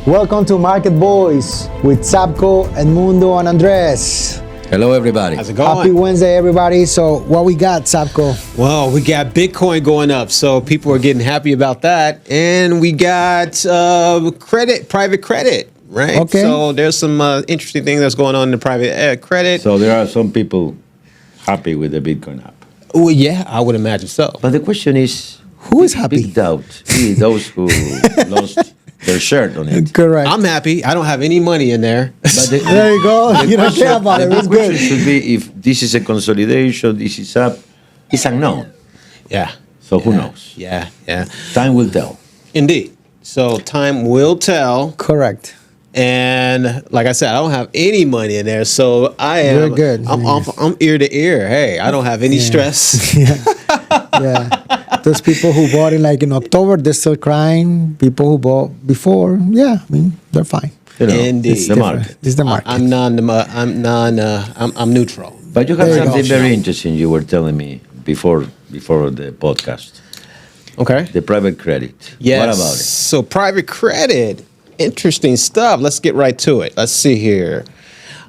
Welcome to Market Boys with Sapco, Edmundo, and Andres. Hello, everybody. How's it going? Happy Wednesday, everybody. So, what we got, Sapco? Well, we got Bitcoin going up, so people are getting happy about that. And we got private credit, right? Okay. So there's some interesting things that's going on in the private credit. So there are some people happy with the Bitcoin app. Well, yeah, I would imagine so. But the question is, Who is happy? big doubt, those who lost their shirt on it. Correct. I'm happy. I don't have any money in there. But There you go. You don't care about it. the It's question good. should be if this is a consolidation, this is up, it's unknown. Yeah. So who knows? Yeah, yeah. Time will tell. Indeed. So time will tell. Correct. And like I said, I don't have any money in there, so I am. You're good. I'm ear to ear. Hey, I don't have any stress. Yeah. Those people who bought it like in October, they're still crying. People who bought before, yeah, I mean, they're fine. You know, Indeed. it's the market. It's the market. I'm neutral. But you have There you something go. very interesting you were telling me before the podcast. Okay. The private credit. Yes. What about it? So private credit, interesting stuff. Let's get right to it. Let's see here.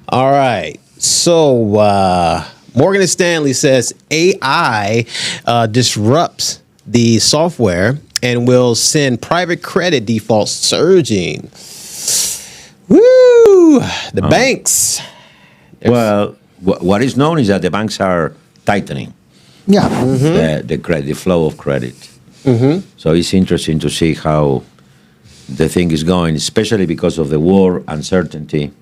All right. So Morgan Stanley says AI disrupts the software and will send private credit defaults surging. Woo! The banks. Well, what is known is that the banks are tightening Yeah. the credit, the flow of credit. So it's interesting to see how the thing is going, especially because of the war uncertainty,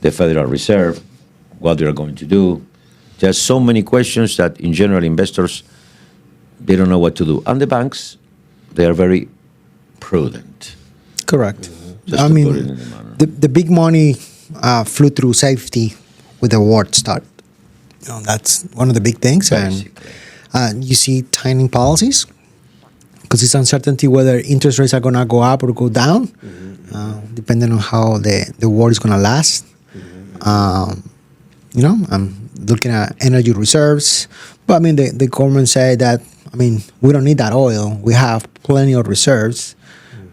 the Federal Reserve, what they are going to do. There's so many questions that, in general, investors, they don't know what to do. And the banks, they are very prudent. Correct. Just I to mean, put it in the manner. the big money flew through safety with the war start. You know, that's one of the big things. Basically. And you see tightening policies because it's uncertainty whether interest rates are going to go up or go down, depending on how the war is going to last. I'm looking at energy reserves. But, I mean, the government said that, I mean, we don't need that oil. We have plenty of reserves,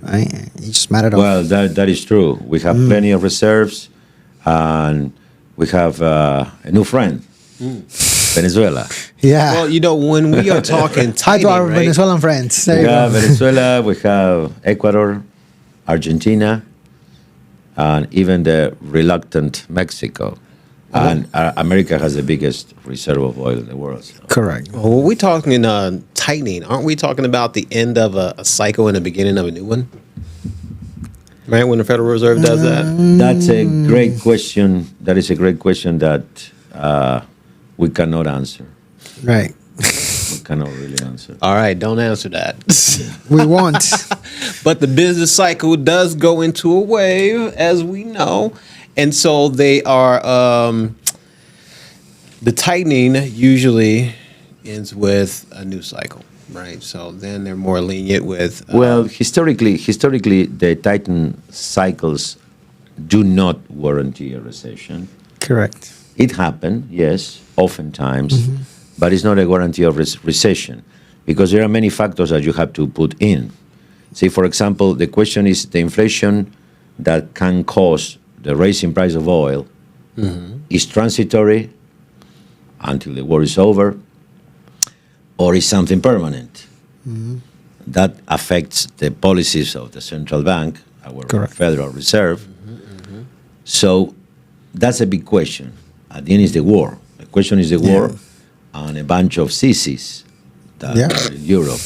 right? It's just a matter of... Well, that is true. We have plenty of reserves, and we have a new friend, Venezuela. Yeah. Well, when we are talking Hi tightening, to our right? Venezuelan friends. There We you go. have Venezuela, we have Ecuador, Argentina, and even the reluctant Mexico. And America has the biggest reserve of oil in the world. So. Correct. Well, we're talking tightening. Aren't we talking about the end of a cycle and the beginning of a new one? Right, when the Federal Reserve does that? That's a great question. That is a great question that we cannot answer. Right. We cannot really answer. All right, don't answer that. We want. But the business cycle does go into a wave, as we know. And so they are, the tightening usually ends with a new cycle, right? So then they're more lenient with... Well, historically, the tighten cycles do not warranty a recession. Correct. It happened, yes, oftentimes, but it's not a guarantee of recession because there are many factors that you have to put in. See, for example, the question is the inflation that can cause the rising price of oil is transitory until the war is over, or is something permanent. That affects the policies of the central bank, our Correct. Federal Reserve. So that's a big question. At the end is the war. The question is the war on a bunch of sissies that are in Europe.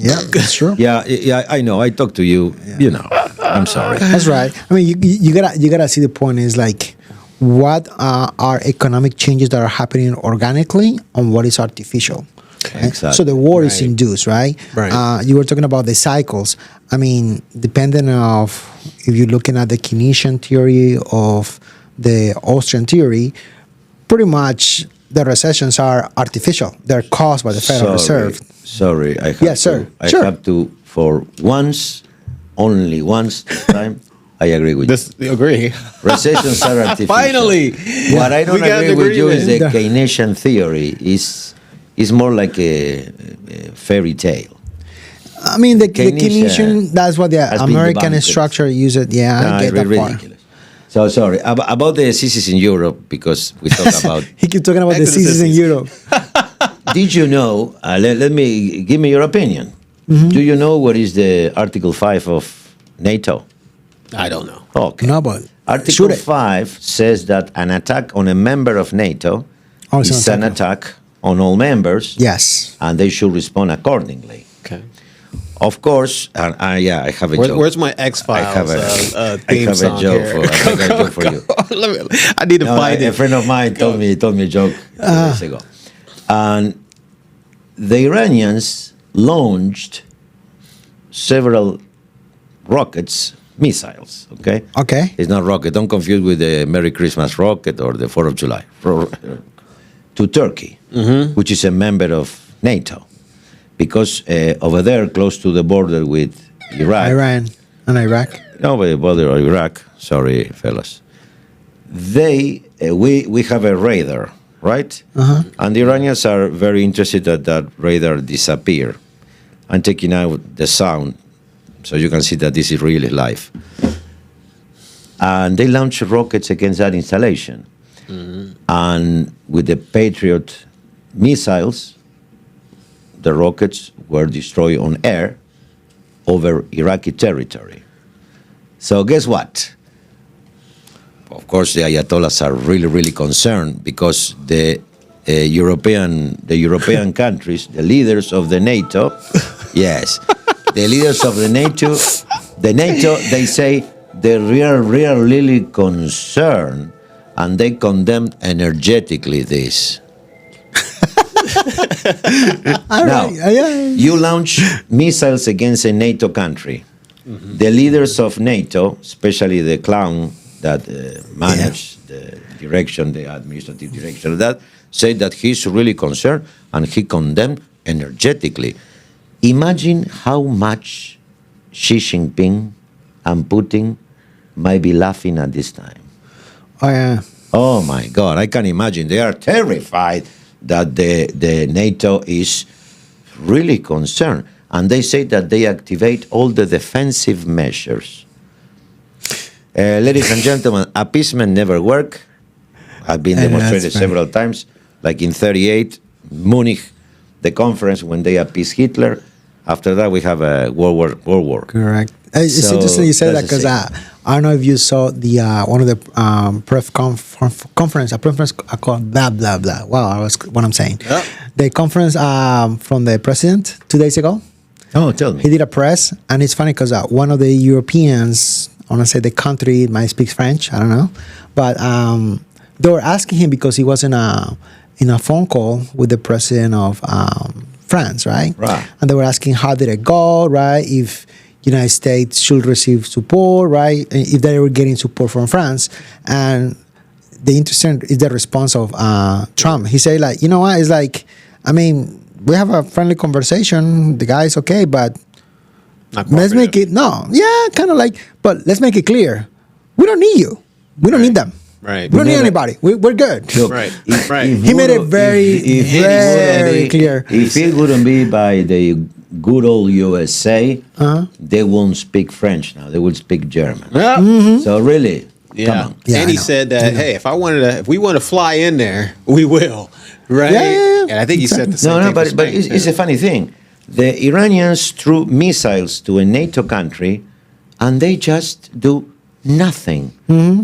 Yeah, that's true. Yeah, I know. I talked to you. You know, I'm sorry. That's right. I mean, you gotta see the point is like, what are economic changes that are happening organically and what is artificial. Right? Exactly. So the war is Right. induced, right? Right. You were talking about the cycles. I mean, depending of if you're looking at the Keynesian theory of the Austrian theory, pretty much the recessions are artificial. They're caused by the Federal Reserve. Sorry, I have Yes, sir. to. I Sure. have to, for once, only once this time, I agree with you. Agree. Recessions are artificial. Finally. What I don't We got agree an with you is the agreement. Keynesian theory is more like a fairy tale. I mean, the Keynesian Keynesian, that's what the has been American debunked. structure uses. Yeah, No, I it's get that part. ridiculous. So sorry about the CCs in Europe, because we talk about. He keep talking about Back the to the CCs in sissies. Europe. Did you know? Let me give me your opinion. Do you know what is the Article 5 of NATO? I don't know. Okay. No, but Article shoot it. 5 says that an attack on a member of NATO Oh, it's is an an attack on all members, Yes. and they should respond accordingly. Okay. Of course, yeah, I have a joke. Where's my X I have Files a, I theme have a song joke here? for, I have a joke for you. I need to No, find a it. friend of mine told me a joke 2 days ago, and the Iranians launched several rockets, missiles. Okay. Okay. It's not rocket. Don't confuse with the Merry Christmas rocket or the 4th of July. To Turkey, which is a member of NATO, because over there, close to the border with Iraq. Iran and Iraq. No, but the border of Iraq. Sorry, fellas. We have a radar, right? And the Iranians are very interested that that radar disappear. I'm taking out the sound, so you can see that this is really live. And they launched rockets against that installation. And with the Patriot missiles, the rockets were destroyed on air over Iraqi territory. So guess what? Of course, the Ayatollahs are really, really concerned because the European countries, the leaders of the NATO, yes, the leaders of the NATO, they say they're really concerned, and they condemned energetically this. Now, you launch missiles against a NATO country. The leaders of NATO, especially the clown that managed the direction, the administrative direction of that, said that he's really concerned, and he condemned energetically. Imagine how much Xi Jinping and Putin might be laughing at this time. Oh, yeah. Oh my God, I can imagine. They are terrified that the NATO is really concerned. And they say that they activate all the defensive measures. Ladies and gentlemen, appeasement never work. I've been demonstrated several times, like in 38, Munich, the conference when they appeased Hitler. After that, we have a World War. Correct. It's So interesting you say that that's the because same. I don't know if you saw the one of the press conference, a conference called blah blah blah. Wow, I was what I'm saying. Yep. The conference from the president 2 days ago. Oh, tell me. He did a press, and it's funny because one of the Europeans, I want to say the country might speak French, I don't know, but they were asking him because he was in a phone call with the president of France, right? Right. And they were asking how did it go, right? If United States should receive support, right? And if they were getting support from France, and the interesting is the response of Trump. He said, like, you know what? It's like, I mean, we have a friendly conversation. The guy's okay, but let's make it kind of like. But let's make it clear: we don't need you. We don't need them. Right. We don't need anybody. We're good. Look, Right. if- Right. if He made it wouldn't- very, if it very wouldn't be- clear. If it wouldn't be by the good old USA, they won't speak French now. They would speak German. Yeah. So really, Yeah. come on. Yeah, And I he know. said that, hey, if we want to fly in there, we will. Right. Yeah. And I think he said the same No, thing. but for but Spain, it's too. a funny thing. The Iranians threw missiles to a NATO country, and they just do nothing.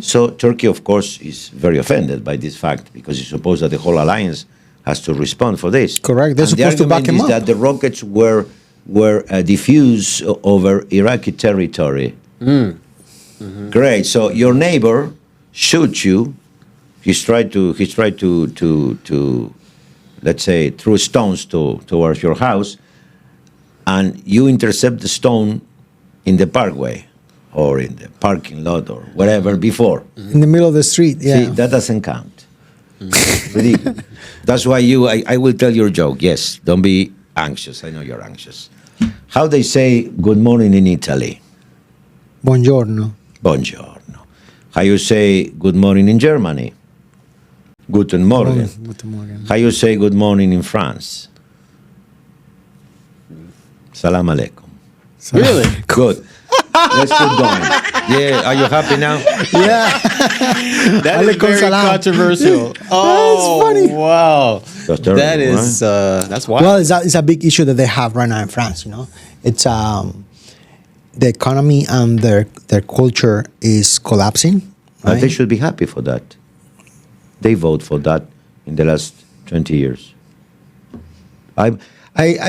So Turkey, of course, is very offended by this fact because you suppose that the whole alliance has to respond for this. Correct. They're And supposed to back the him argument is up. that the rockets were diffused over Iraqi territory. Great. So your neighbor shoots you. He's tried to let's say throw stones towards your house, and you intercept the stone in the parkway or in the parking lot or wherever before. In the middle of the street. Yeah. See, that doesn't count. Ridiculous. That's why I will tell your joke. Yes, don't be anxious. I know you're anxious. How they say good morning in Italy? Buongiorno. Buongiorno. How you say good morning in Germany? Guten Morgen. Guten Morgen. How you say good morning in France? Salam alaikum. Really? Good. Let's keep going. Yeah, are you happy now? Yeah. That is Alaikum very salam. controversial. Oh, funny. wow. That's terrible, That is, that's wild. Well, it's a big issue that they have right now in France. It's the economy and their culture is collapsing. But they Right? should be happy for that. They vote for that in the last 20 years. I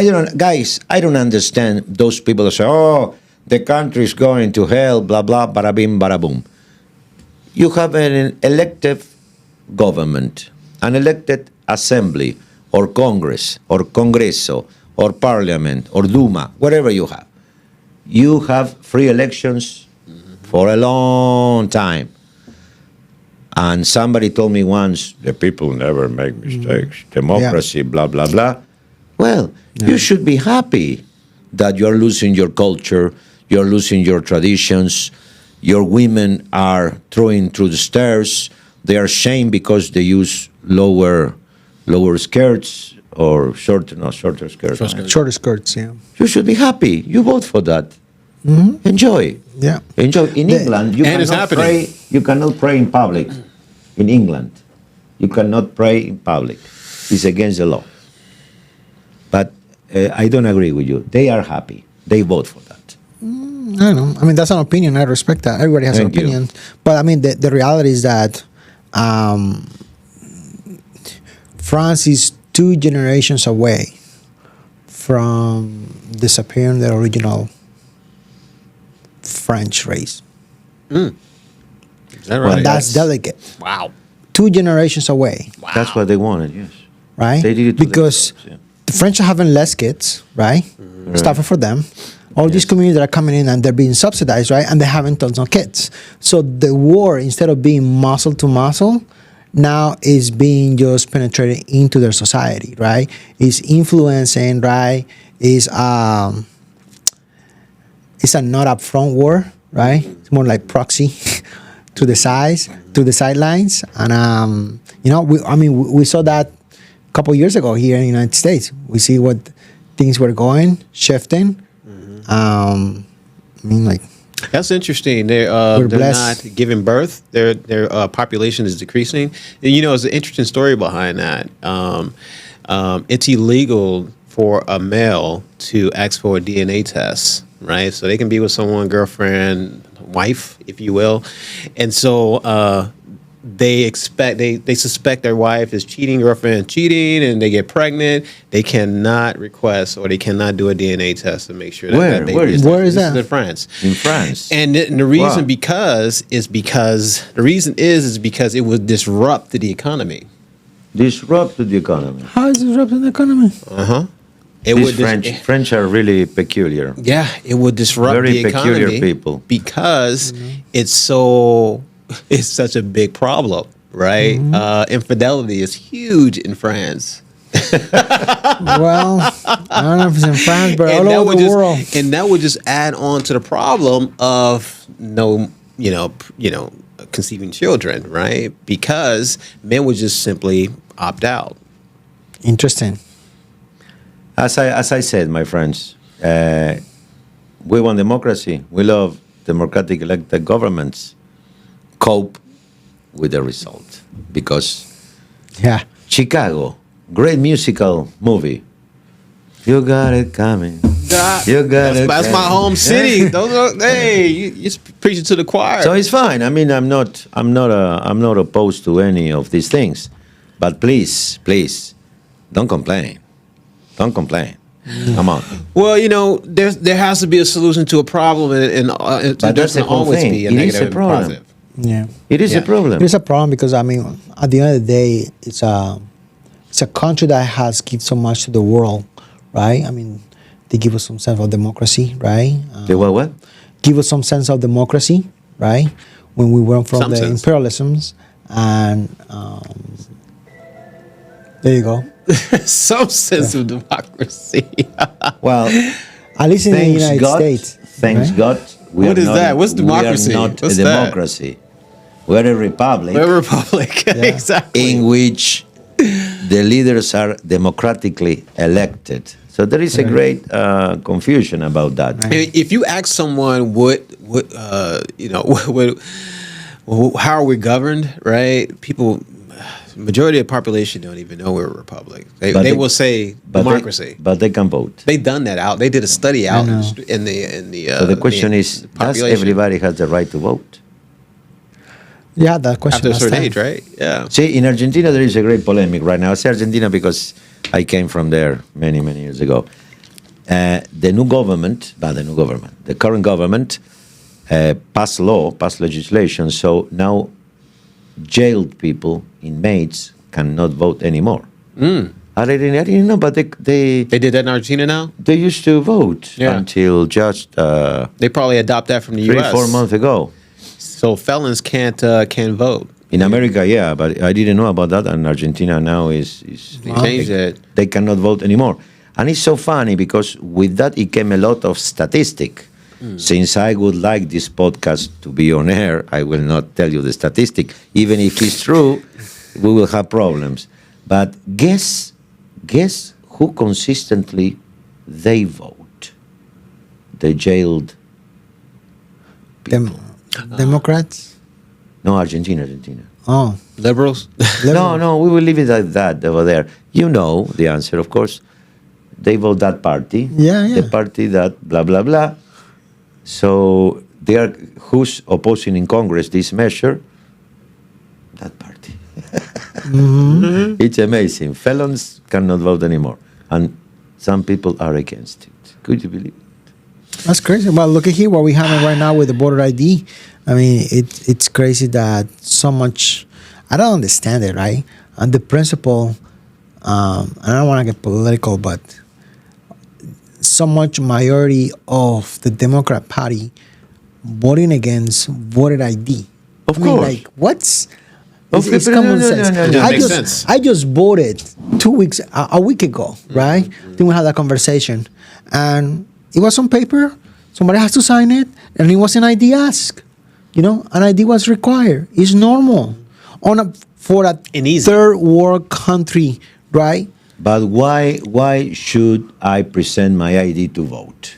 don't, guys, I don't understand those people that say, oh, the country is going to hell, blah, blah, bada bim, bada boom. You have an elected government, an elected assembly, or Congress, or Congreso, or Parliament, or Duma, whatever you have. You have free elections for a long time. And somebody told me once, the people never make mistakes. Democracy, blah, blah, blah. Well, you should be happy that you're losing your culture, you're losing your traditions, your women are throwing through the stairs, they are shamed because they use lower skirts or shorter skirts. Shorter skirts. Yeah. You should be happy. You vote for that. Enjoy. Yeah. Enjoy. In England, you And it's cannot happening. pray. You cannot pray in public. In England, you cannot pray in public. It's against the law. But I don't agree with you. They are happy. They vote for that. I don't know. I mean, that's an opinion. I respect that. Everybody has Thank an you. opinion. But I mean, the reality is that France is 2 generations away from disappearing the original French race. Is that right? And that's delicate. Wow. 2 generations away, That's what they wanted. Yes. right? They did it to because themselves, yeah. the French are having less kids, right? Stuff for them. All these communities that are coming in and they're being subsidized, right? And they haven't tons of kids. So the war, instead of being muscle to muscle, now is being just penetrated into their society, right? Is influencing, right? Is it's a not upfront war, right? It's more like proxy to the sides, to the sidelines, and we saw that a couple years ago here in the United States. We see what things were going, shifting. That's interesting. They're We're not blessed. giving birth. Their population is decreasing. And, it's an interesting story behind that. It's illegal for a male to ask for a DNA test, right? So they can be with someone, girlfriend, wife, if you will, and so they suspect their wife is cheating, girlfriend cheating, and they get pregnant. They cannot request or they cannot do a DNA test to make sure that Where? that baby Where is Where is this that? in France. In France. And the reason Wow. because it would disrupt the economy. Disrupt the economy. How is it disrupting the economy? It These would French are really peculiar. yeah, it would disrupt Very the peculiar economy people. because it's such a big problem, right? Infidelity is huge in France. Well, I don't know if it's in France, but all that over would the just, world. and that would just add on to the problem of conceiving children, right? Because men would just simply opt out. Interesting. As I said, my friends, we want democracy. We love democratic elected governments. Cope with the result. Because Yeah. Chicago, great musical movie. You got it coming. You got it. That's my coming. home city. Those are, hey, you're preaching to the choir. So it's fine. I mean, I'm not opposed to any of these things, but please, don't complain. Don't complain. Come on. Well, there has to be a solution to a problem, and it But that's the doesn't whole always thing. be a It is negative a and problem. positive. Yeah. It is Yeah. a problem. It's a problem because at the end of the day, it's a country that has given so much to the world, right? I mean, they give us some sense of democracy, right? The what? Give us some sense of democracy, right? When we went from Some the sense. imperialisms, and there you go. Some sense of democracy. Well, At least in the thanks United God. States. Thanks right? God. We What are is not- that? What's democracy? We are not What's a that? democracy. We're a republic We're a republic. Exactly. in which the leaders are democratically elected. So there is a great confusion about that. If you ask someone what how are we governed, right? People, majority of the population don't even know we're a republic. They will say democracy. But they can vote. They done that out. They did a study out know. in the. So the question is, does population. everybody has the right to vote? Yeah, that question. After a last certain time. age, right? Yeah. See, in Argentina, there is a great polemic right now. I say Argentina because I came from there many, many years ago. The current government passed legislation, so now jailed people, inmates, cannot vote anymore. I didn't know, but they They did that in Argentina now. they used to vote Yeah. until just They probably adopt that from the 3 U.S. 4 months ago. So felons can't vote. In America, yeah, but I didn't know about that. And Argentina now is They changed it. they cannot vote anymore. And it's so funny because with that it came a lot of statistic. Since I would like this podcast to be on air, I will not tell you the statistic. Even if it's true, we will have problems. But guess who consistently they vote? The jailed people. Democrats. No, Argentina. Oh, Liberals. No, we will leave it at that over there. You know the answer, of course. They vote that party. Yeah. The party that blah, blah, blah. So they are, who's opposing in Congress this measure? That party. It's amazing. Felons cannot vote anymore. And some people are against it. Could you believe it? That's crazy. Well, look at here what we have right now with the voter ID. I mean, it's crazy that so much. I don't understand it, right? And the principle. I don't want to get political, but so much majority of the Democrat Party voting against voter ID. Of I mean, course. like what's Of it's course. common No. sense. It I makes just sense. I just voted 2 weeks a week ago, right? Then we had that conversation, and it was on paper. Somebody has to sign it, and it was an ID ask. An ID was required. It's normal for a And easy. third world country, right? But why should I present my ID to vote?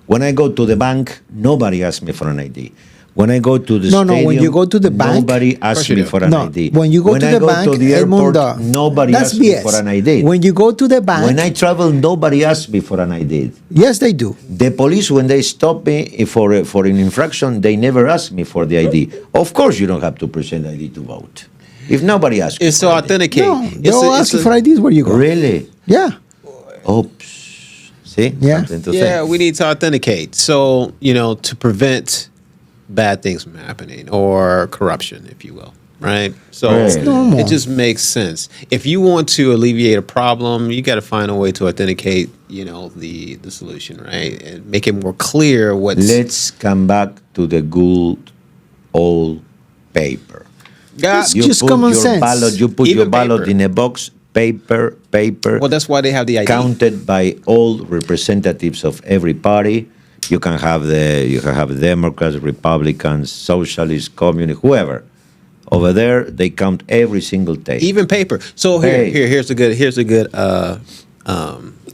When I go to the bank, nobody asks me for an ID. When I go to the No, stadium, when you go to the bank- nobody Of course asks you me do. for an No, ID. when you go to I the go bank, to the airport, Edmundo, nobody that's asks me BS. for an ID. When you go to the bank, When I travel, nobody asks me for an ID. yes, they do. The police, when they stop me for an infraction, they never ask me for the ID. Of course, you don't have to present ID to vote. If nobody asks, It's to for ID. authenticate. No, It's they'll a- ask it's you a- for IDs where you go. Really? Yeah. Oops. See? Yeah. Something to Yeah, think. we need to authenticate. So, to prevent bad things from happening or corruption, if you will. Right? So Right. It's normal. it just makes sense. If you want to alleviate a problem, you got to find a way to authenticate, the solution, right? And make it more clear what's Let's come back to the good old paper. got. It's just common your sense. Ballot, you put Even your ballot paper. in a box, paper, Well, that's why they have the ID. counted by all representatives of every party. You can have Democrats, Republicans, Socialists, Communists, whoever. Over there, they count every single tape. Even paper. So Hey. here's a good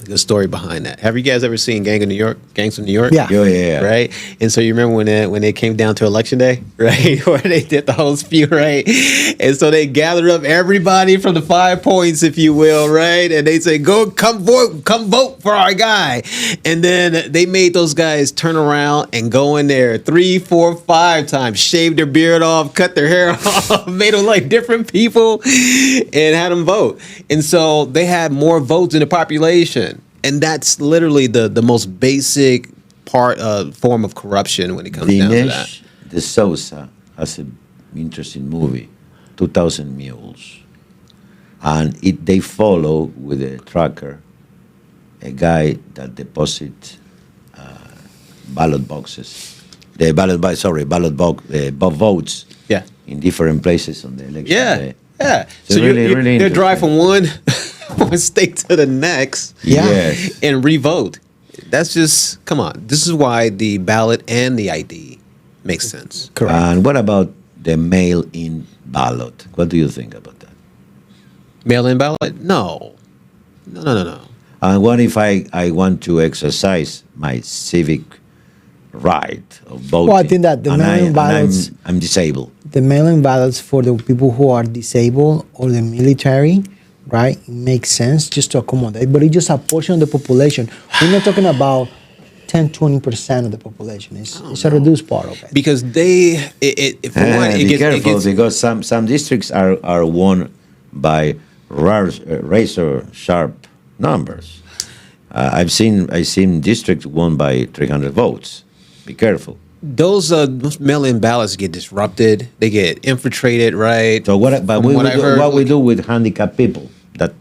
good story behind that. Have you guys ever seen Gangs of New York? Yeah. Yeah. Right. And so you remember when it came down to election day, right? Where they did the whole spew, right? And so they gathered up everybody from the 5 points, if you will, right? And they say, come vote for our guy. And then they made those guys turn around and go in there 3, 4, 5 times, shave their beard off, cut their hair off, made them like different people, and had them vote. And so they had more votes in the population. And that's literally the most basic form of corruption when it comes down to that. Dinesh de Souza has an interesting movie, 2000 Mules. And they follow with a tracker a guy that deposits ballot boxes. Votes Yeah. in different places on the election Yeah. day. Yeah. So really they drive interesting. from one state to the next Yeah. Yes. and revote. That's just, come on. This is why the ballot and the ID makes sense. Correct. And what about the mail-in ballot? What do you think about that? Mail-in ballot? No. And what if I want to exercise my civic right of voting? Well, I think that the and mail-in and ballots, I'm disabled. the mail-in ballots for the people who are disabled or the military, right? It makes sense just to accommodate, but it's just a portion of the population. We're not talking about 10, 20% of the population. It's a reduced part of it. Because for one, it Be gets, careful it gets because some districts are won by razor sharp numbers. I've seen districts won by 300 votes. Be careful. those mail-in ballots get disrupted. They get infiltrated, right? So what? But From we what I heard, what we do with handicapped people that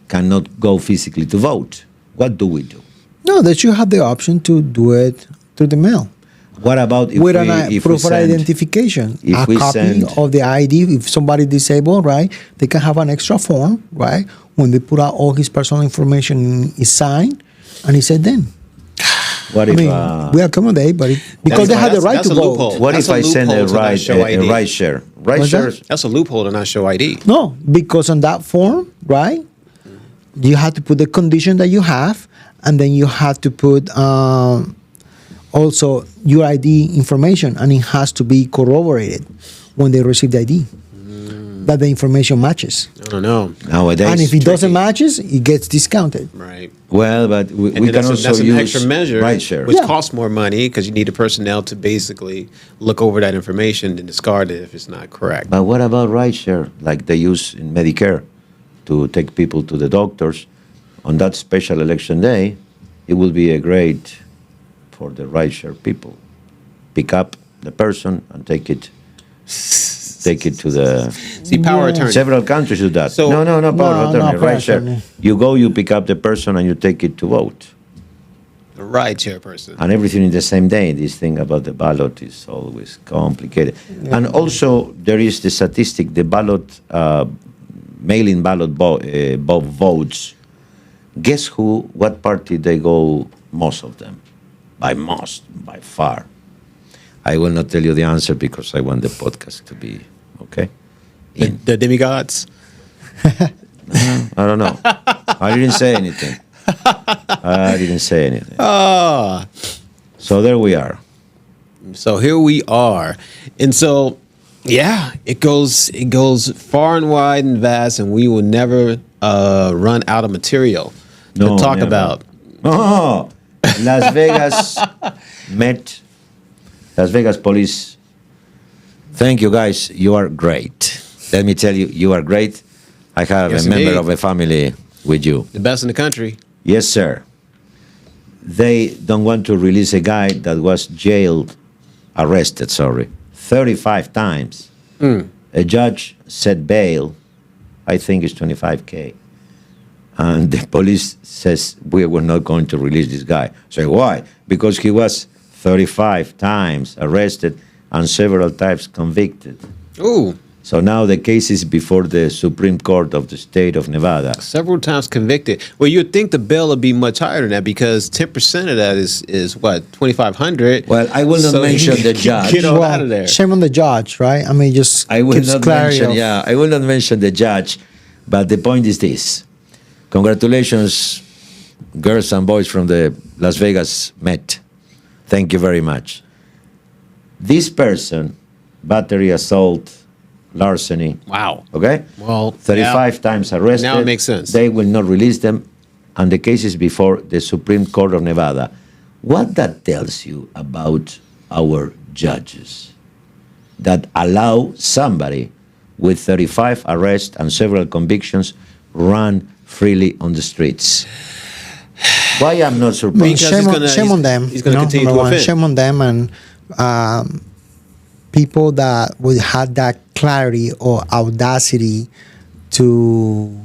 cannot go physically to vote? What do we do? No, that you have the option to do it through the mail. What about if With we, an if we proof of send, identification, if a we copy send- of the ID. If somebody disabled, right, they can have an extra form, right? When they put out all his personal information, is signed, and he said then. What I if? mean, we accommodate, but because they have the right that's to a vote. loophole. what That's if I send a loophole to not ride show ID. ride share? Ride What's share. that? That's a loophole to not show ID. No, because on that form, right, you have to put the condition that you have, and then you have to put also your ID information, and it has to be corroborated when they receive the ID that the information matches. I don't know. Nowadays, And if it doesn't matches, it gets discounted. Right. well, but we And can then also that's an use extra measure, ride share. which Yeah. costs more money because you need the personnel to basically look over that information and discard it if it's not correct. But what about ride share, like they use in Medicare, to take people to the doctors? On that special election day, it will be a great for the ride share people. Pick up the person and take it to the. See, power attorney. Several countries do that. So- no, power No, attorney, power ride share. attorney. You go, you pick up the person, and you take it to vote. The ride chairperson. And everything in the same day. This thing about the ballot is always complicated. And also, there is the statistic, the ballot, mail-in ballot votes. Guess what party they go, most of them? By far. I will not tell you the answer because I want the podcast to be, okay? The demigods. I don't know. I didn't say anything. Ah. So there we are. So here we are. And so, yeah, it goes far and wide and vast, and we will never run out of material No, to talk never. about. Oh, Las Vegas met. Las Vegas police. Thank you, guys. You are great. Let me tell you, you are great. I have Yes, a member indeed. of a family with you. The best in the country. Yes, sir. They don't want to release a guy that was arrested, 35 times. A judge set bail, I think it's 25K. And the police says, we were not going to release this guy. So why? Because he was 35 times arrested and several times convicted. Ooh, So now the case is before the Supreme Court of the state of Nevada. several times convicted. Well, you'd think the bail would be much higher than that because 10% of that is what, 2,500. Well, I will not So mention you the can judge. Get on out of there. Shame on the judge, right? I mean, just I will gives not clarity mention, of- I will not mention the judge, but the point is this. Congratulations, girls and boys from the Las Vegas Met. Thank you very much. This person, battery, assault, larceny, Wow. okay? Well, 35 times arrested. Now it makes sense. They will not release them, and the case is before the Supreme Court of Nevada. What that tells you about our judges that allow somebody with 35 arrests and several convictions run freely on the streets? Why I'm not I mean, surprised? Because shame, he's on, gonna- shame on them. he's gonna you know, continue to number one. offend. Shame on them and people that would have that clarity or audacity to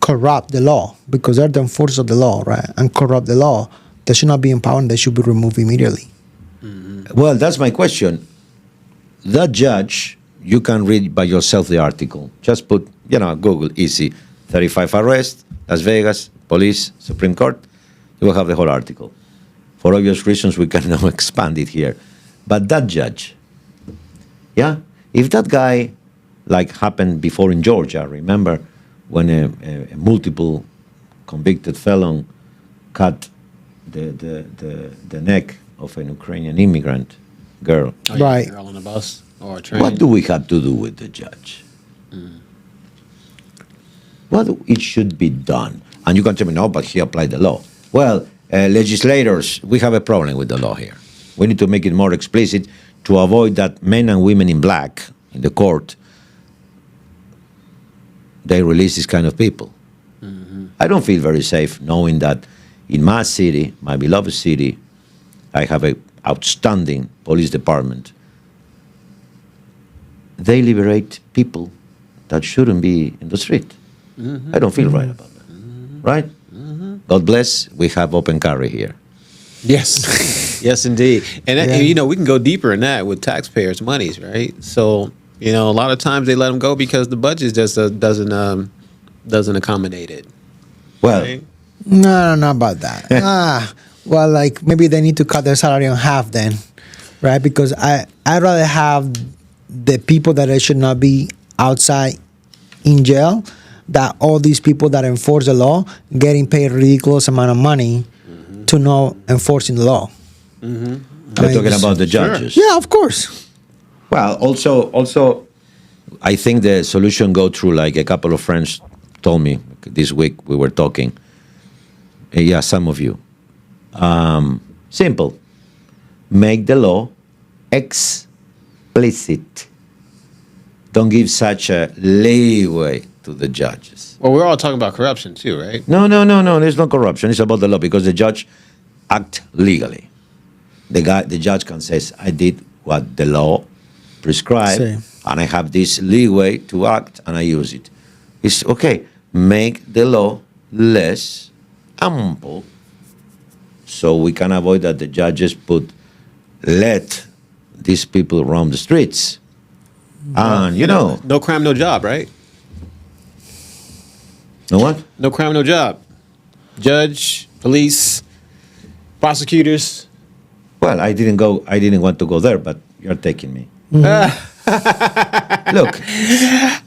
corrupt the law because they're the enforcers of the law, right? And corrupt the law. They should not be empowered. They should be removed immediately. Well, that's my question. That judge, you can read by yourself the article. Just put, Google, easy. 35 arrests, Las Vegas, police, Supreme Court. You will have the whole article. For obvious reasons, we cannot expand it here. But that judge, if that guy, like happened before in Georgia, remember, when a multiple convicted felon cut the neck of an Ukrainian immigrant girl. Oh, yeah, Right. girl on a bus or a train. What do we have to do with the judge? What it should be done? And you can tell me, no, but he applied the law. Well, legislators, we have a problem with the law here. We need to make it more explicit to avoid that men and women in black in the court, they release this kind of people. I don't feel very safe knowing that in my city, my beloved city, I have an outstanding police department. They liberate people that shouldn't be in the street. I don't feel right about that. Right? God bless, we have open carry here. Yes, yes, indeed. And, that, Yeah. and, you know, we can go deeper in that with taxpayers' monies, right? So, you know, a lot of times they let them go because the budget just doesn't accommodate it. Well, Right? No, not about that. Well, like maybe they need to cut their salary in half then, right? Because I'd rather have the people that they should not be outside in jail, that all these people that enforce the law getting paid ridiculous amount of money to not enforcing the law. we're talking about the judges. Yeah, of course. Well, also, I think the solution go through, like a couple of friends told me this week, we were talking. Yeah, some of you. Simple. Make the law explicit. Don't give such a leeway to the judges. Well, we're all talking about corruption too, right? No. There's no corruption. It's about the law because the judge act legally. The judge can say, I did what the law prescribed, Sí. and I have this leeway to act, and I use it. It's okay. Make the law less ample, so we can avoid that the judges let these people roam the streets. And you know, No crime, no job, right? know what? No crime, no job. Judge, police, prosecutors. Well, I didn't want to go there, but you're taking me. Look,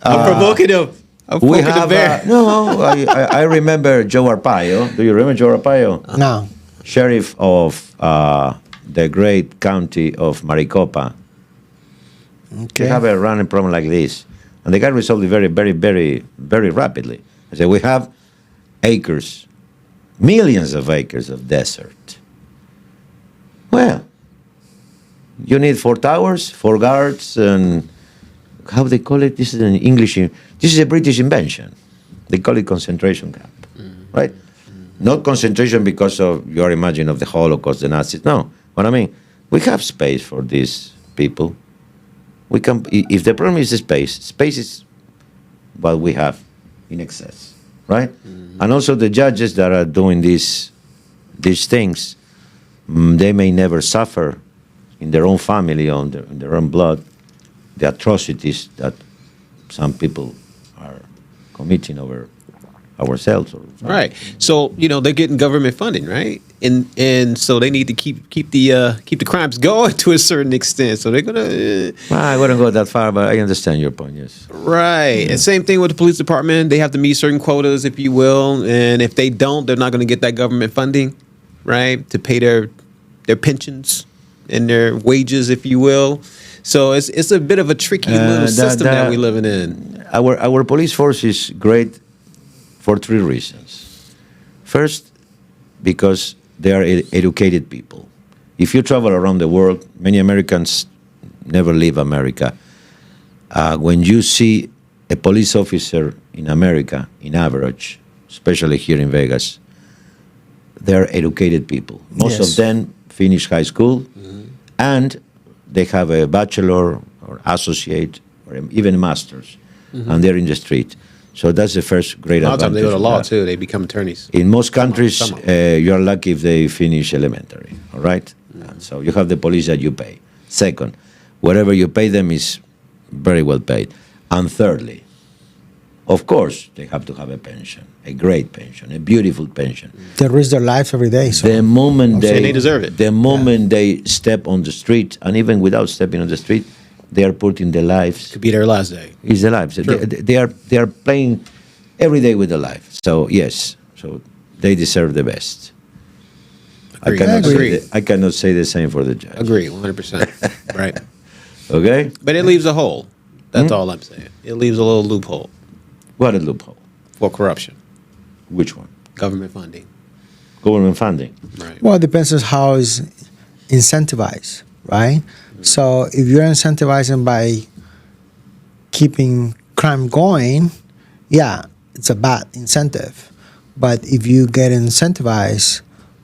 I'm provoking him. I'm we poking the have bear. I remember Joe Arpaio. Do you remember Joe Arpaio? No. Sheriff of the great county of Maricopa. Okay. They have a running problem like this, and the guy resolved it very, very, very, very rapidly. I said, we have acres, millions of acres of desert. Well, you need 4 towers, 4 guards, and how they call it? This is an English. This is a British invention. They call it concentration camp, right? Not concentration because of your imagine of the Holocaust, the Nazis. No, what I mean, we have space for these people. We can. If the problem is the space is what we have in excess, right? And also the judges that are doing these things, they may never suffer in their own family or in their own blood the atrocities that some people are committing over ourselves. Right. So, you know, they're getting government funding, right? And so they need to keep the crimes going to a certain extent. So they're gonna Well, I wouldn't go that far, but I understand your point. Yes. right. And same thing with the police department. They have to meet certain quotas, if you will, and if they don't, they're not going to get that government funding, right, to pay their pensions and their wages, if you will. So it's a bit of a tricky little system that we're living in. Our police force is great for 3 reasons. First, because they are educated people. If you travel around the world, many Americans never leave America. When you see a police officer in America, in average, especially here in Vegas, they're educated people. Most Yes. of them finish high school, and they have a bachelor or associate or even a master's, and they're in the street. So that's the first great A lot of times advantage. they go to of law that. too. They become attorneys. In most countries, some of you're lucky if they finish elementary, all right? And so you have the police that you pay. Second, whatever you pay them is very well paid. And thirdly, of course, they have to have a pension, a great pension, a beautiful pension. They risk their lives every day. So The moment they deserve it. The moment they step on the street, and even without stepping on the street, they are putting their lives. Could be their last day. Is their lives. True. They are playing every day with the life. So yes, so they deserve the best. Agreed. Agreed. I cannot say the same for the judge. Agree, 100%. Right. Okay? But it leaves a hole. That's all I'm saying. It leaves a little loophole What a loophole. for corruption, Which one? government funding. Government funding. Right. Well, it depends on how it's incentivized, right? So if you're incentivizing by keeping crime going, yeah, it's a bad incentive. But if you get incentivized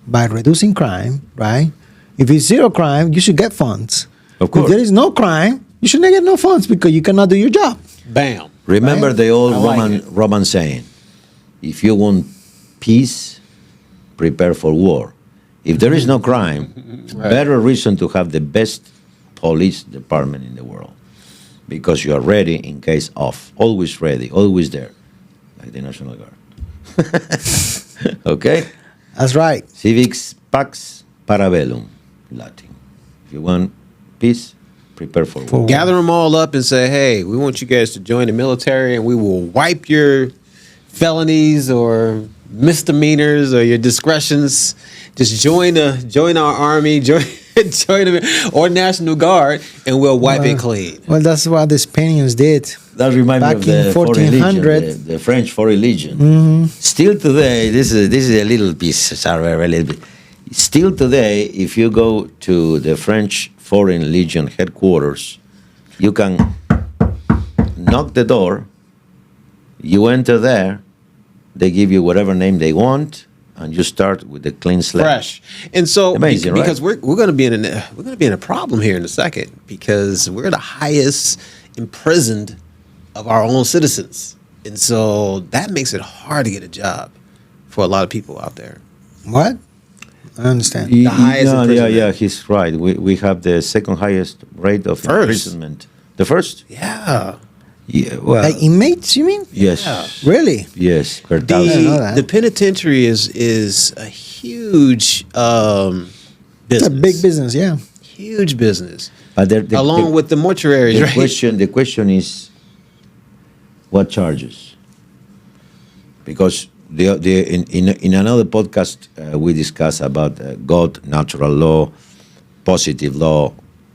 by reducing crime, right? If it's zero crime, you should get funds. Of course. If there is no crime, you should not get no funds because you cannot do your job. Bam. Remember Right? the old I like it. Roman saying, if you want peace, prepare for war. If there is no crime, better reason to have the best police department in the world. Because you are ready in case of. Always ready, always there. Like the National Guard. Okay? That's right. Civics pax parabellum, Latin. If you want peace, prepare for war. Gather them all up and say, hey, we want you guys to join the military and we will wipe your felonies or misdemeanors or your discretions. Just join our army, join or National Guard, and we'll wipe it clean. Well, that's what the Spaniards did. That reminds me Back of the in Foreign Legion, 1400. the French Foreign Legion. Still today, this is a little piece, sorry, a little bit. Still today, if you go to the French Foreign Legion headquarters, you can knock the door, you enter there, they give you whatever name they want, and you start with a clean slate. Fresh. And so Amazing, right? because we're going to be in a problem here in a second because we're the highest imprisoned of our own citizens. And so that makes it hard to get a job for a lot of people out there. What? I understand. The highest yeah, imprisonment. he's right. We have the second highest rate of First. imprisonment. The first? Yeah. Yeah, well, Like inmates, you mean? yes. Really? Yes, per didn't know thousand. that. The penitentiary is a huge business. It's a big business, yeah. Huge business. But Along with the mortuaries, right? the question is, what charges? Because in another podcast we discussed about God, natural law, positive law,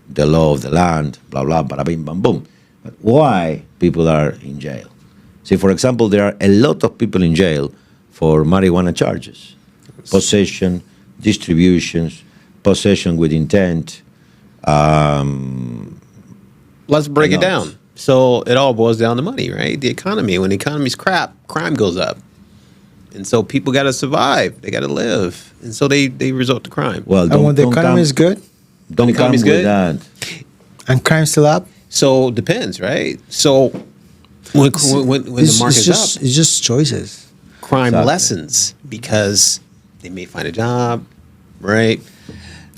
the law of the land, blah blah, bada bing bam boom. But why people are in jail? See, for example, there are a lot of people in jail for marijuana charges, possession, distributions, possession with intent. Let's break it I know. down. So it all boils down to money, right? The economy. When the economy's crap, crime goes up. And so people got to survive. They got to live. And so they resort to crime. Well, And when the economy is good don't the come economy's with good? that. and crime's still up, So it depends, right? So when the market's up, it's just choices. crime Exactly. lessens because they may find a job, right?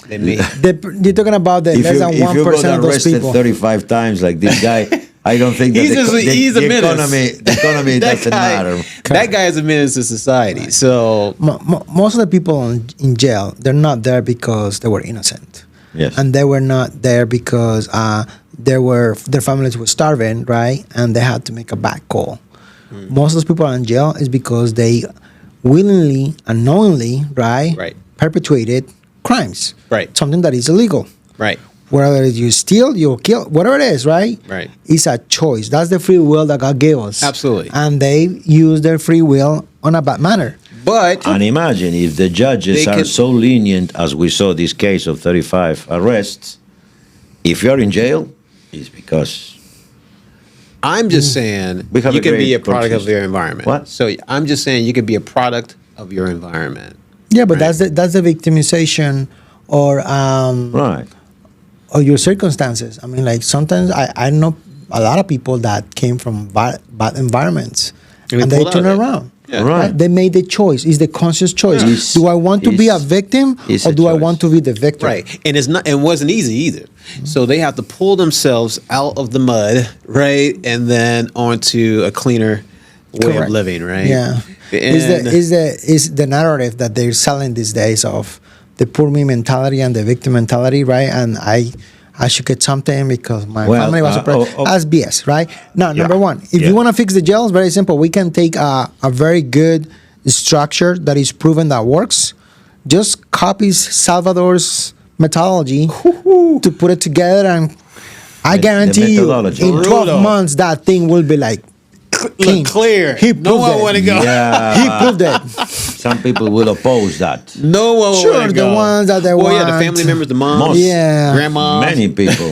They may. You're talking about the less than If you 1% got of those arrested people. 35 times like this guy, I don't think that He's a menace. the economy That doesn't guy- matter. That guy is a menace to society. So Most of the people in jail, they're not there because they were innocent. Yes. And they were not there because their families were starving, right? And they had to make a bad call. Most of those people in jail is because they willingly and knowingly, right, Right. perpetuated crimes. Right. Something that is illegal. right, Whether you steal, you kill, whatever it is, right? Right. It's a choice. That's the free will that God gave us. Absolutely. And they use their free will on a bad manner. but And imagine if the judges They are can- so lenient as we saw this case of 35 arrests, if you're in jail, it's because I'm just saying We have you a can be great a product court of your environment. What? So I'm just saying you can be a product of your environment. Yeah, but Right. that's the victimization or right. or your circumstances. I mean, like sometimes I know a lot of people that came from bad environments And and they they pulled turn out of it. around. Yeah. Right. They made the choice. It's the conscious choice. It's- Do I want to be a it's- victim it's or a do I choice. want to be the victim? Right. And it wasn't easy either. So they have to pull themselves out of the mud, right? And then onto a cleaner way of Correct. living, right? Yeah. And Is the narrative that they're selling these days of the poor me mentality and the victim mentality, right? And I should get something because my Well, family was oppressed. That's BS, right? Now, number one, if Yeah. you want to fix the jails, very simple. We can take a very good structure that is proven that works, just copies Salvador's methodology to put it together, and I guarantee you, methodology. in 12 Brutal. months, that thing will be like clean. clear. He No proved one it. want to go. Yeah. He proved it. Some people will oppose that. No one Sure, want to the go. ones that they well, yeah, the want. family members, the moms, Most. Yeah. grandma, Many people.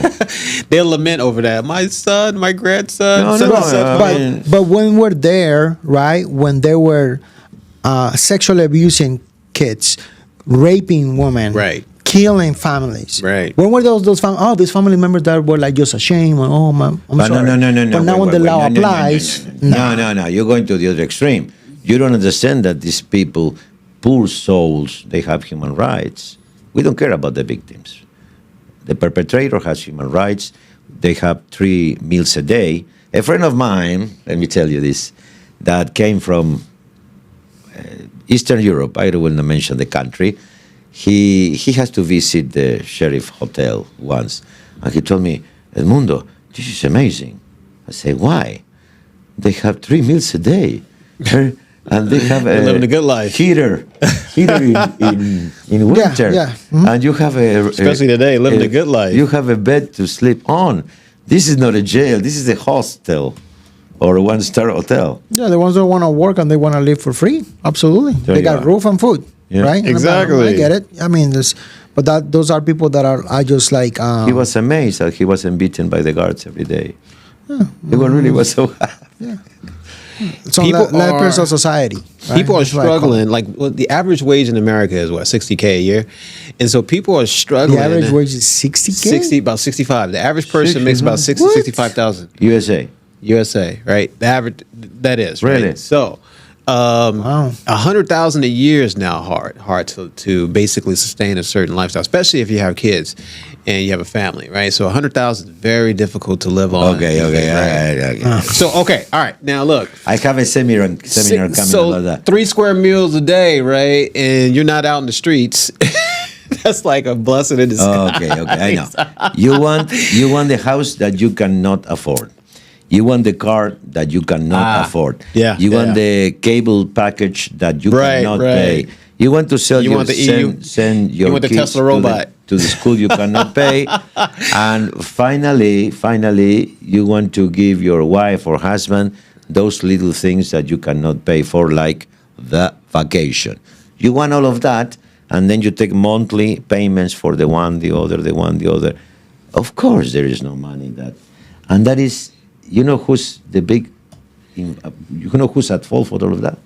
they'll lament over that. My son, my grandson, No, son no, and such. I but, mean- but when we're there, right, when they were sexually abusing kids, raping women, Right. killing families, Right. when were those these family members that were like just ashamed, oh man, I'm But sorry. no. But now wait, when wait, the wait. law No. applies, No. You're going to the other extreme. You don't understand that these people, poor souls, they have human rights. We don't care about the victims. The perpetrator has human rights. They have 3 meals a day. A friend of mine, let me tell you this, that came from Eastern Europe. I will not mention the country. He has to visit the sheriff hotel once, and he told me, Edmundo, this is amazing. I say, why? They have 3 meals a day, and they have They're living a good life. heater in winter, yeah. Mhm. and you have Especially today, living a good life. You have a bed to sleep on. This is not a jail. This is a hostel or a 1-star hotel. yeah, the ones that want to work and they want to live for free, absolutely. There They you got are. roof and food, Yeah. right? Exactly. I get it. I mean, but those are people that are just like He was amazed that he wasn't beaten by the guards every day. He really was so happy. some People lepers are- of society. right? People are That's what I call struggling. Like, well, the average wage in America is what, $60K a year, and so people are it. struggling. The average wage is 60K. 60, about 65. The average person makes about 60, What? 65,000 USA. USA, right? The average, that is Really? right? So, Wow. 100,000 a year is now hard to basically sustain a certain lifestyle, especially if you have kids and you have a family, right? So 100,000 is very difficult to live on. Okay. Right? So okay, all right. Now look, I have a seminar coming so about that. 3 square meals a day, right? And you're not out in the streets. That's like a blessing in disguise. Okay, I know. You want the house that you cannot afford. You want the car that you cannot afford. yeah, You want yeah. the cable package that you Right, cannot right. pay. You want to sell You your want the EU send your you want the kids Tesla robot. to the school you cannot pay. And finally, you want to give your wife or husband those little things that you cannot pay for, like the vacation. You want all of that, and then you take monthly payments for the one, the other, the one, the other. Of course, there is no money in that. And that is, you know who's the big, you know who's at fault for all of that?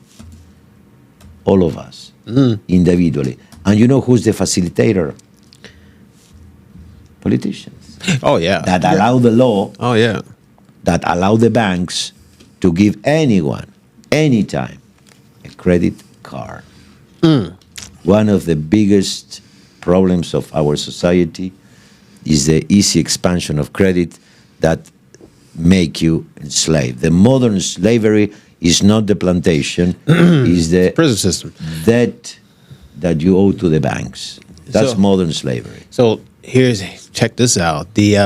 All of us, individually. And you know who's the facilitator? Politicians. Oh yeah. That allow the law, Oh yeah. that allow the banks to give anyone, anytime, a credit card. One of the biggest problems of our society is the easy expansion of credit that make you enslaved. The modern slavery is not the plantation, is the Prison system. debt that you owe to the banks. That's So- modern slavery. So check this out. The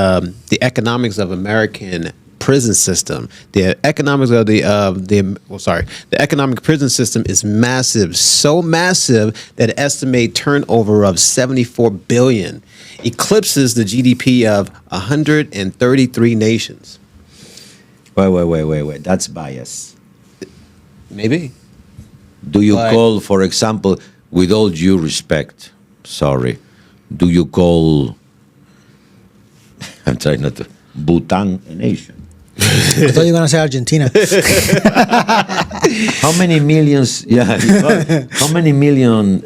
economics of American prison system. The economics of the economic prison system is massive. So massive that estimate turnover of 74 billion eclipses the GDP of 133 nations. Wait. That's bias. Maybe. Do you But- call, for example, with all due respect, sorry, do you call, I'm trying not to, Bhutan a nation? I thought you were gonna say Argentina. How many millions, how many million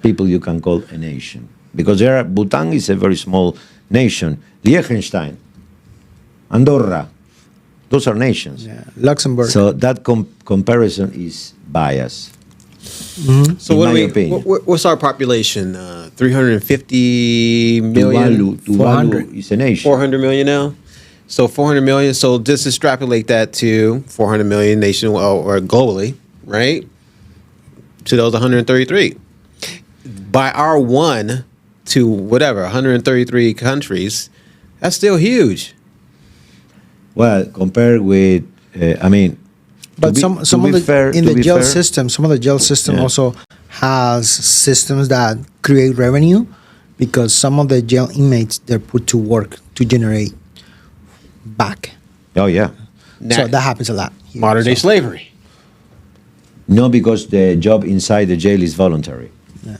people you can call a nation? Because Bhutan is a very small nation. Liechtenstein, Andorra, those are nations. Yeah, Luxembourg. So that comparison is bias. So In what my do we? opinion. What's our population? 350 million. Tuvalu 400. is a nation. 400 million now. So 400 million. So just extrapolate that to 400 million nation or globally, right? To those 133. By our one to whatever 133 countries, that's still huge. Well, compared with, I mean, But some of the in the jail system, some of the jail system Yeah. also has systems that create revenue because some of the jail inmates they're put to work to generate back. Oh yeah, So that happens a lot. here. Modern day So- slavery. no, because the job inside the jail is voluntary. Yeah.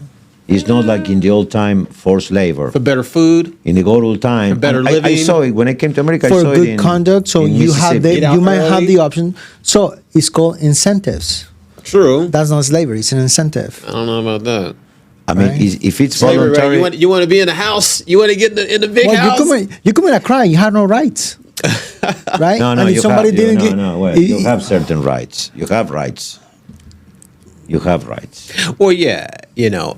It's not like in the old time forced labor. For better food. In the good old time, For better and I living. saw it when I came to America. I For saw it good in, conduct, so in you have Mississippi. Get out you might have early. the option. So it's called incentives. True. That's not slavery; it's an incentive. I don't know about that. I mean, Right. if it's Slavery, right? voluntary, You want to be in the house? You want to get in the big Well, house? you commit a crime. You have no rights, right? no, And if you somebody have, didn't you, get, no, wait, you have certain rights. You have rights. You have rights. Well, yeah, you know,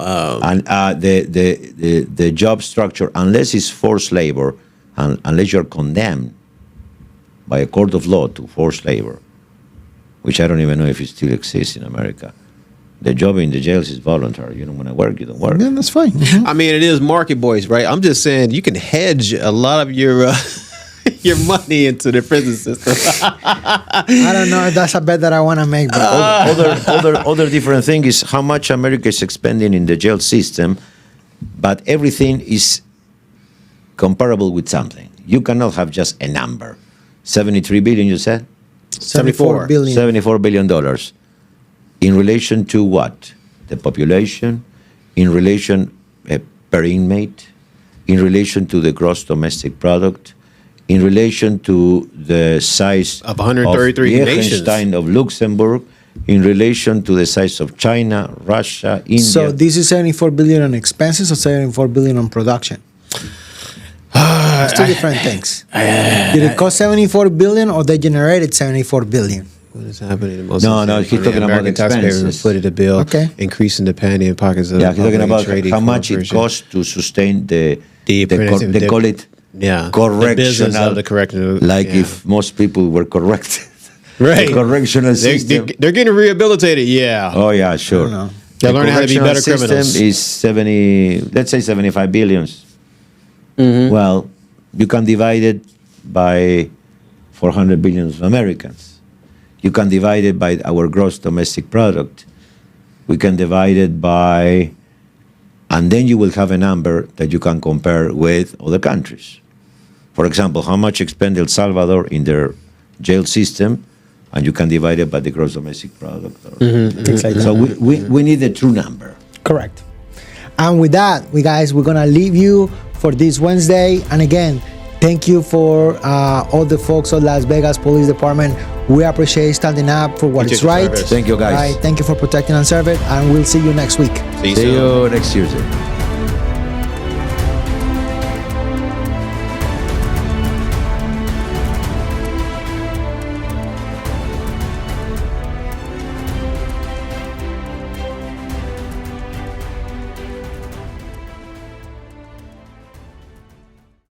And the job structure, unless it's forced labor, and unless you're condemned by a court of law to forced labor, which I don't even know if it still exists in America, the job in the jails is voluntary. You don't want to work, you don't work. yeah, that's fine. I mean, it is market boys, right? I'm just saying you can hedge a lot of your your money into the prison system. I don't know if that's a bet that I want to make, but Other different thing is how much America is expending in the jail system, but everything is comparable with something. You cannot have just a number. 73 billion, you said? 74 billion. $74 billion. In relation to what? The population, in relation per inmate, in relation to the gross domestic product, in relation to the size Of 133 of nations. Liechtenstein, of Luxembourg, in relation to the size of China, Russia, India. So this is 74 billion on expenses or 74 billion on production? It's two different things. Did it cost 74 billion or they generated 74 billion? What is happening? In most No, of no, he's talking about American taxpayers expenses. footed the bill, Okay. increasing the penny in pockets of Yeah, he's talking public about trading how much it corporation. costs to sustain the apprentice- they call it Yeah, the business correctional, of the correctional. like yeah. if most people were corrected. Right. The correctional system. They're getting rehabilitated. Yeah. Oh yeah, sure. know. They're The learning how to be better correctional criminals. system is 70, let's say 75 billions. Mm-hmm. Well, you can divide it by 400 billion of Americans. You can divide it by our gross domestic product. We can divide it by, and then you will have a number that you can compare with other countries. For example, how much expend El Salvador in their jail system, and you can divide it by the gross domestic product. Things like So that. we need a true number. Correct. And with that, we're gonna leave you for this Wednesday. And again, thank you for all the folks of Las Vegas Police Department. We appreciate standing up for what is Protect right. the service. Thank you, guys. Right. Thank you for protecting and serving, and we'll see you next week. See you See soon. you next Tuesday.